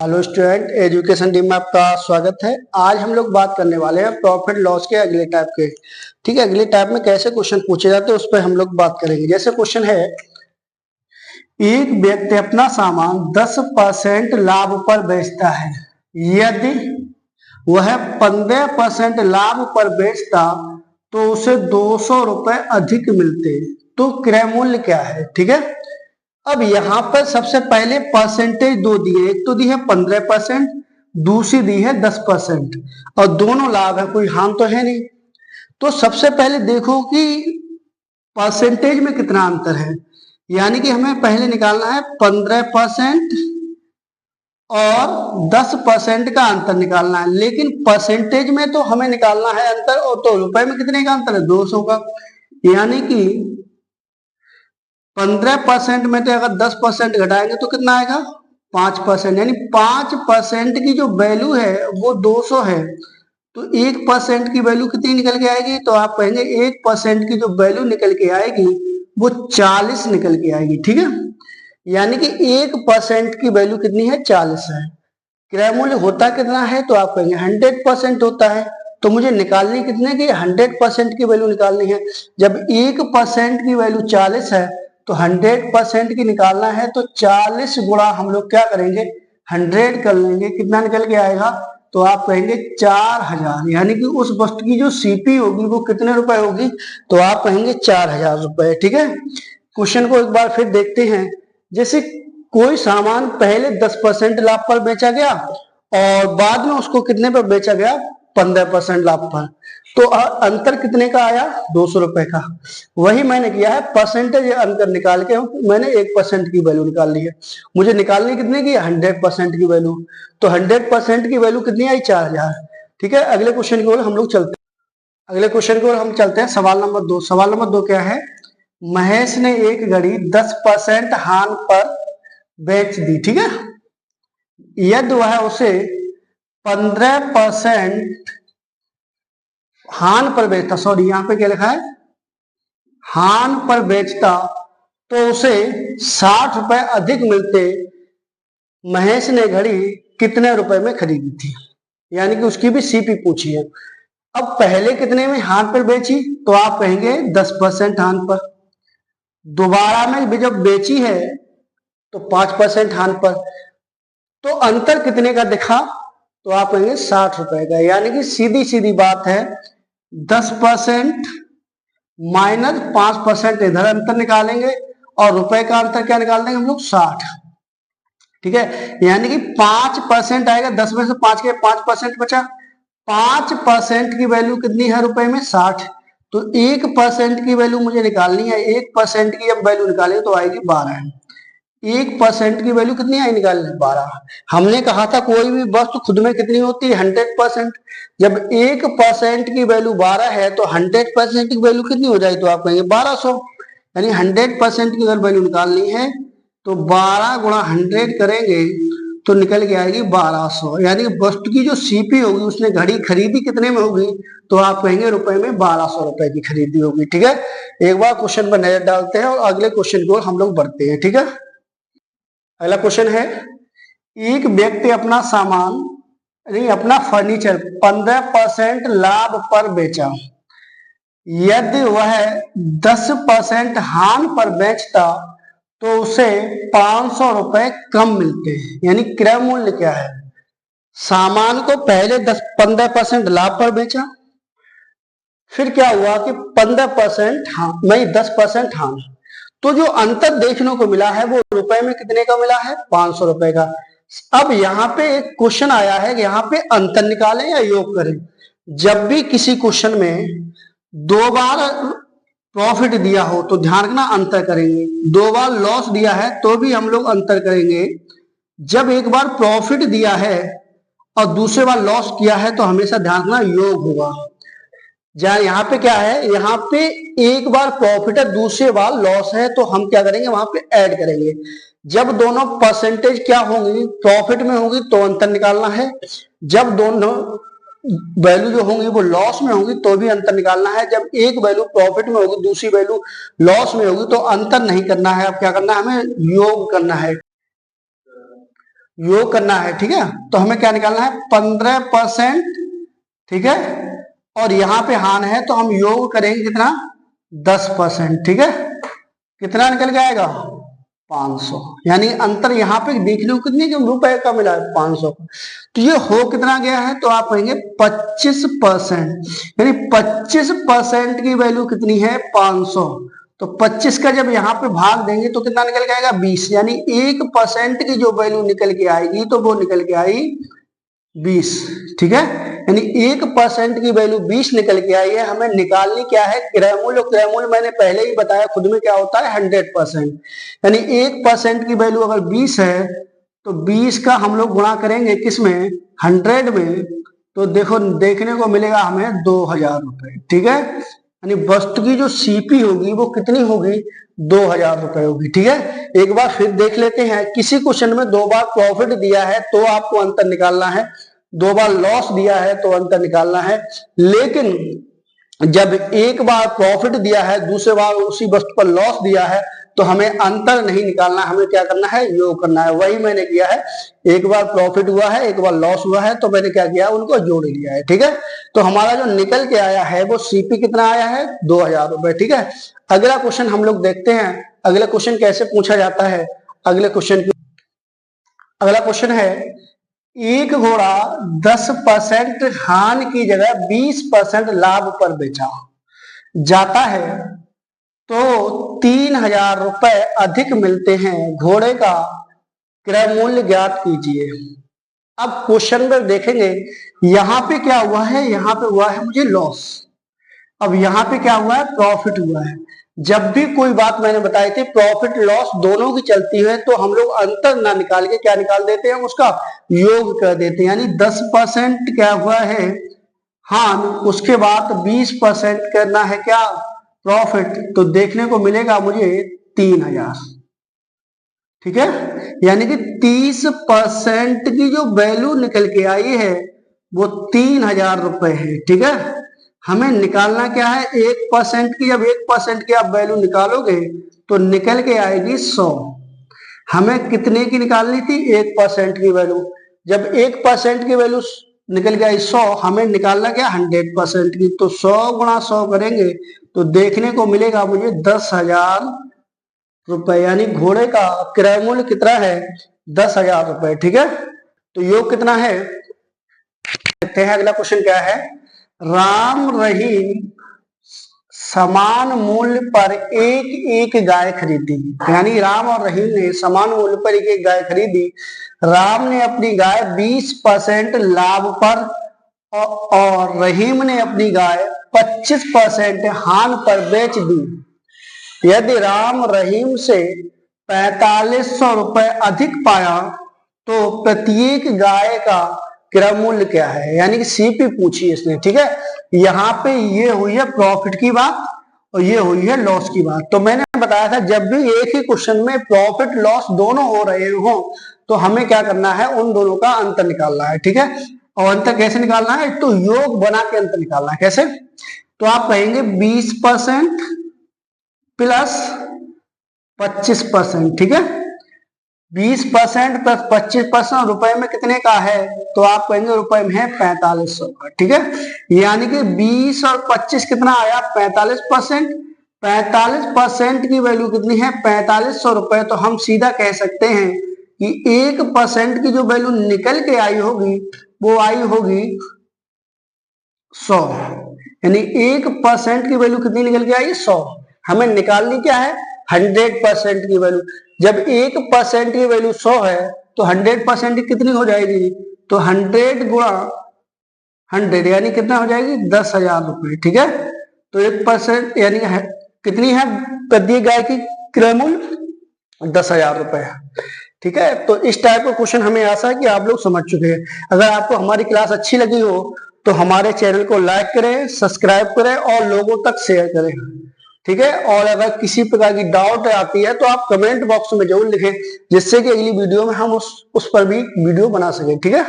Hello student, education team में आपका स्वागत है। आज हम लोग बात करने वाले हैं प्रॉफिट लॉस के अगले टाइप के। ठीक है, अगले टाइप में कैसे क्वेश्चन पूछे जाते हैं उस पर हम लोग बात करेंगे। जैसे क्वेश्चन है, एक व्यक्ति अपना सामान 10% लाभ पर बेचता है। यदि वह 15% लाभ पर बेचता तो उसे 200 रुपए अधिक मिलते, तो क्रय मूल्य क्या है। ठीक है, अब यहां पर सबसे पहले परसेंटेज दो दिए, एक तो दी है 15%, दूसरी दी है 10%, और दोनों लाभ है, कोई हानि तो है नहीं। तो सबसे पहले देखो कि परसेंटेज में कितना अंतर है, यानी कि हमें पहले निकालना है 15% और 10% का अंतर निकालना है। लेकिन परसेंटेज में तो हमें निकालना है अंतर, और तो रुपए में कितने का अंतर है, 200 का। यानी कि 15% में तो अगर 10% घटाएंगे तो कितना आएगा, 5%। यानी 5% की जो वैल्यू है वो 200 है, तो 1% की वैल्यू कितनी निकल के आएगी, तो आप कहेंगे 1% की जो वैल्यू निकल के आएगी वो 40 निकल के आएगी। ठीक है, यानी कि 1% की वैल्यू कितनी है, 40 है। क्रय मूल्य होता कितना है, तो आप कहेंगे 100% होता है। तो मुझे निकालनी कितने की, 100% की वैल्यू निकालनी है। जब 1% की वैल्यू 40 है तो 100% की निकालना है, तो 40 गुणा हम लोग क्या करेंगे, 100 कर लेंगे, कितना निकल के आएगा, तो आप कहेंगे 4000। यानी कि उस वस्तु की जो सीपी होगी वो कितने रुपए होगी, तो आप कहेंगे 4000 रुपए। ठीक है, क्वेश्चन को एक बार फिर देखते हैं। जैसे कोई सामान पहले 10% लाभ पर बेचा गया और बाद में उसको कितने पर बेचा गया, 15% लाभ पर, तो अंतर कितने का आया, 200 रुपए का। वही मैंने किया है, परसेंटेज अंतर निकाल के मैंने 1% की वैल्यू निकाल ली है। मुझे निकालनी कितने की, 100% की वैल्यू। तो 100% की वैल्यू कितनी आई, 4000। ठीक है, अगले क्वेश्चन की ओर हम लोग चलते हैं। अगले क्वेश्चन की ओर हम चलते हैं। सवाल नंबर 2। सवाल नंबर 2 क्या है, महेश ने एक घड़ी 10% हान पर बेच दी। ठीक है, यदि वह उसे 15% हान पर बेचता, सॉरी यहां पे क्या लिखा है, हान पर बेचता तो उसे 60 रुपए अधिक मिलते। महेश ने घड़ी कितने रुपए में खरीदी थी, यानी कि उसकी भी सीपी पूछी है। अब पहले कितने में हान पर बेची, तो आप कहेंगे 10% हान पर। दोबारा में भी जब बेची है तो 5% हान पर। तो अंतर कितने का दिखा, तो आप कहेंगे 60 रुपए का। यानी कि सीधी सीधी बात है, 10% माइनस 5% इधर अंतर निकालेंगे और रुपए का अंतर क्या निकाल देंगे हम लोग, 60। ठीक है, यानी कि 5% आएगा, 10 में से 5 के 5% बचा। 5% की वैल्यू कितनी है रुपए में, 60। तो 1% की वैल्यू मुझे निकालनी है। 1% की जब वैल्यू निकालेंगे तो आएगी 12। 1% की वैल्यू कितनी आई निकालनी, 12। हमने कहा था कोई भी वस्तु खुद में कितनी होती है, 100%। जब 1% की वैल्यू 12 है तो 100% की वैल्यू कितनी हो जाएगी, तो आप कहेंगे 1200। यानी 100% की अगर वैल्यू निकालनी है तो 12 गुणा 100 करेंगे तो निकल के आएगी 1200। यानी वस्तु की जो सीपी होगी, उसने घड़ी खरीदी कितने में होगी, तो आप कहेंगे रुपए में 1200 रुपए की खरीदी होगी। ठीक है, एक बार क्वेश्चन पर नजर डालते हैं और अगले क्वेश्चन की ओर हम लोग बढ़ते हैं। ठीक है, अगला क्वेश्चन है, एक व्यक्ति अपना सामान नहीं अपना फर्नीचर 15% लाभ पर बेचा। यदि वह 10% हान पर बेचता तो उसे 500 रुपए कम मिलते हैं। यानी क्रय मूल्य क्या है, सामान को पहले 15% लाभ पर बेचा, फिर क्या हुआ कि 15% हान नहीं 10% हान, तो जो अंतर देखने को मिला है वो रुपए में कितने का मिला है, 500 रुपए का। अब यहाँ पे एक क्वेश्चन आया है कि यहाँ पे अंतर निकालें या योग करें। जब भी किसी क्वेश्चन में 2 बार प्रॉफिट दिया हो तो ध्यान रखना अंतर करेंगे, 2 बार लॉस दिया है तो भी हम लोग अंतर करेंगे। जब एक बार प्रॉफिट दिया है और दूसरे बार लॉस किया है तो हमेशा ध्यान रखना योग होगा। जहां यहाँ पे क्या है, यहाँ पे एक बार प्रॉफिट है दूसरे बार लॉस है, तो हम क्या करेंगे, वहां पे ऐड करेंगे। जब दोनों परसेंटेज क्या होंगी, प्रॉफिट में होंगी तो अंतर निकालना है। जब दोनों वैल्यू जो होंगी वो लॉस में होंगी तो भी अंतर निकालना है। जब एक वैल्यू प्रॉफिट में होगी दूसरी वैल्यू लॉस में होगी तो अंतर नहीं करना है, अब क्या करना है, हमें योग करना है। योग करना है, ठीक है। तो हमें क्या निकालना है 15%, ठीक है, और यहाँ पे हान है तो हम योग करेंगे कितना 10%, ठीक है। कितना निकल के आएगा 500, यानी अंतर यहाँ पे देखने को कितने रुपए का मिला है 500 का। तो ये हो कितना गया है, तो आप कहेंगे 25%, यानी 25% की वैल्यू कितनी है 500। तो 25 का जब यहाँ पे भाग देंगे तो कितना निकल के आएगा 20, यानी 1% की जो वैल्यू निकल के आएगी तो वो निकल के आई 20, ठीक है। यानी 1% की वैल्यू 20 निकल के आई है। हमें निकालनी क्या है क्रयमूल्य। क्रयमूल्य मैंने पहले ही बताया खुद में क्या होता है 100%, यानी 1% की वैल्यू अगर 20 है तो 20 का हम लोग गुणा करेंगे किसमें 100 में, तो देखो देखने को मिलेगा हमें 2000 रुपए, ठीक है। यानी वस्तु की जो सीपी होगी वो कितनी होगी 2000 रुपए होगी, ठीक है। एक बार फिर देख लेते हैं, किसी क्वेश्चन में 2 बार प्रॉफिट दिया है तो आपको अंतर निकालना है, 2 बार लॉस दिया है तो अंतर निकालना है। लेकिन जब एक बार प्रॉफिट दिया है दूसरे बार उसी वस्तु पर लॉस दिया है तो हमें अंतर नहीं निकालना, हमें क्या करना है योग करना है। वही मैंने किया है, एक बार प्रॉफिट हुआ है एक बार लॉस हुआ है तो मैंने क्या किया उनको जोड़ लिया है, ठीक है। तो हमारा जो निकल के आया है वो सीपी कितना आया है 2000 रुपए, ठीक है। अगला क्वेश्चन हम लोग देखते हैं, अगला क्वेश्चन कैसे पूछा जाता है। अगला क्वेश्चन है, एक घोड़ा 10% हानि की जगह 20% लाभ पर बेचा जाता है तो 3000 रुपए अधिक मिलते हैं, घोड़े का क्रय मूल्य ज्ञात कीजिए। अब क्वेश्चन में देखेंगे यहां पे क्या हुआ है, यहां पे हुआ है मुझे लॉस, अब यहाँ पे क्या हुआ है प्रॉफिट हुआ है। जब भी कोई बात मैंने बताई थी प्रॉफिट लॉस दोनों की चलती है तो हम लोग अंतर ना निकाल के क्या निकाल देते हैं उसका योग कर देते हैं। यानी 10% क्या हुआ है हान, उसके बाद 20% करना है क्या प्रॉफिट, तो देखने को मिलेगा मुझे 3000, ठीक है। यानी कि 30% की जो वैल्यू निकल के आई है वो 3000 रुपए है, ठीक है। हमें निकालना क्या है 1% की, जब 1% की आप वैल्यू निकालोगे तो निकल के आएगी 100। हमें कितने की निकालनी थी 1% की वैल्यू, जब 1% की वैल्यू निकल के आई 100, हमें निकालना क्या 100% की, तो 100 गुणा 100 करेंगे तो देखने को मिलेगा मुझे 10,000 रुपए, यानी घोड़े का क्रय मूल्य कितना है 10,000 रुपए, ठीक है। तो योग कितना है देखते हैं। अगला क्वेश्चन क्या है, राम रहीम समान मूल्य पर एक एक गाय खरीदी, यानी राम और रहीम ने समान मूल्य पर एक एक गाय खरीदी। राम ने अपनी गाय 20% लाभ पर और रहीम ने अपनी गाय 25% हान पर बेच दी। यदि राम रहीम से 4500 रुपए अधिक पाया तो प्रत्येक गाय का क्रय मूल्य क्या है, यानी कि सीपी पूछी इसने, ठीक है। यहाँ पे ये हुई है प्रॉफिट की बात और ये हुई है लॉस की बात। तो मैंने बताया था जब भी एक ही क्वेश्चन में प्रॉफिट लॉस दोनों हो रहे हो तो हमें क्या करना है उन दोनों का अंतर निकालना है, ठीक है। और अंतर कैसे निकालना है, तो योग बना के अंतर निकालना है। कैसे, तो आप कहेंगे 20% प्लस 25%, ठीक है। 20% प्लस 25% रुपए में कितने का है, तो आप कहेंगे रुपए में है 4500 का, ठीक है। यानी कि 20 और 25 कितना आया 45%, 45% की वैल्यू कितनी है 4500 रुपए। तो हम सीधा कह सकते हैं कि 1% की जो वैल्यू निकल के आई होगी वो आई होगी 100, यानी 1% की वैल्यू कितनी निकल के आई 100। हमें निकालनी क्या है 100% की वैल्यू। जब 1% की वैल्यू 100 है तो 100% की कितनी हो जाएगी, तो 100 गुणा 100 यानी कितना हो जाएगी 10,000 रुपए, ठीक है। तो 1% यानी कितनी है प्रत्येक गाय की क्रय मूल्य 10,000 रुपए, ठीक है। तो इस टाइप का क्वेश्चन हमें आशा है कि आप लोग समझ चुके हैं। अगर आपको हमारी क्लास अच्छी लगी हो तो हमारे चैनल को लाइक करें, सब्सक्राइब करें और लोगों तक शेयर करें, ठीक है। और अगर किसी प्रकार की डाउट आती है तो आप कमेंट बॉक्स में जरूर लिखें जिससे कि अगली वीडियो में हम उस पर भी वीडियो बना सकें, ठीक है।